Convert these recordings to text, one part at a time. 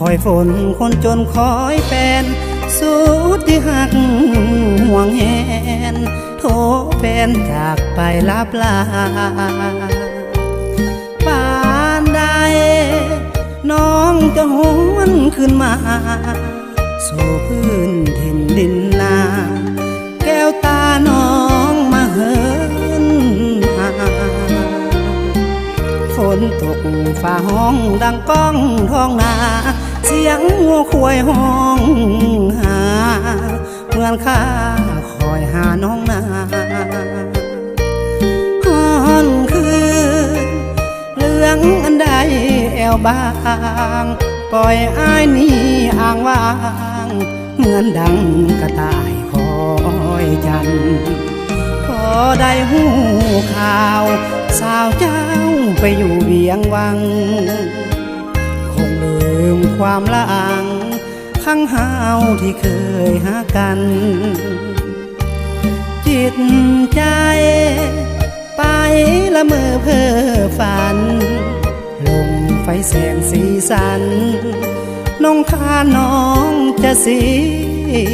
อยฝนคนจนคอยแฟนสุดที่หักห่วงแหนโทแฟนจากไปลับลาป่านใดน้องจะหวนขึ้นมาสู่พื้นถิ่นดินนาแก้วตาน้องมาเหินหาฝนตกฝ่าห้องดังก้องท้องนาเสียงงัวควายห้องหาเหมือนข้าคอยหาน้องนาฮ้อนคืนเหลืองอันใดแอวบางปล่อยอ้ายนี่อ้างว้างเหมือนดังกระต่ายคอยจันพอได้หูข่าวสาวเจ้าไปอยู่เวียงวังคงลืมความละอังข้างหาวที่เคยหากันจิตใจไปละเมอเพ้อฝันลงไฟแสงสีสันน้องข้าน้องจะเสี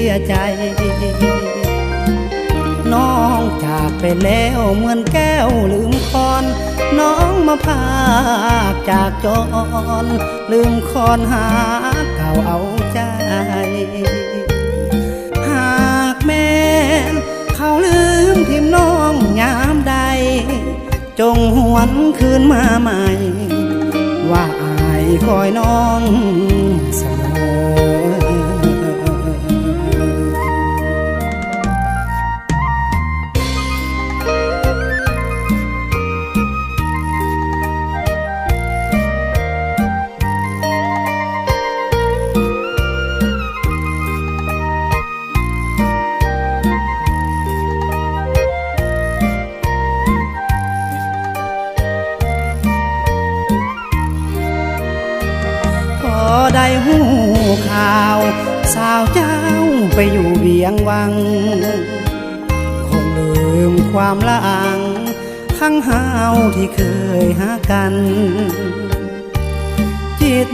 ยใจน้องจากไปแล้วเหมือนแก้วลืมคอนน้องมาพากจากจรลืมคอนหาเก่าเอาใจหากแม่เขาลืมทิมน้องยามใดจงหวนคืนมาใหม่ว่าอายคอยน้องเสมอได้หูข่าวสาวเจ้าไปอยู่เวียงวังคงลืมความละอังข้างหาวที่เคยหากันจิต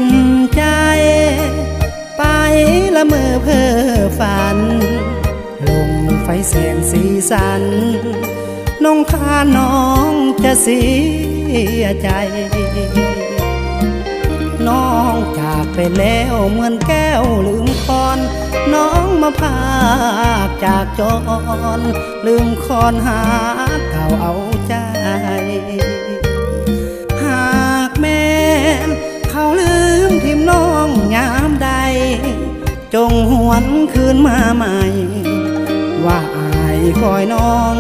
ใจไปละเมอเพ้อฝันลงไฟแสงสีสันน้องข้าน้องจะเสียใจน้องจากไปแล้วเหมือนแก้วลืมคอนน้องมาพากจากจรลืมคอนหาเก่าเอาใจหากแม่เขาลืมทิมน้องยามใดจงหวนคืนมาใหม่ว่าอายคอยน้อง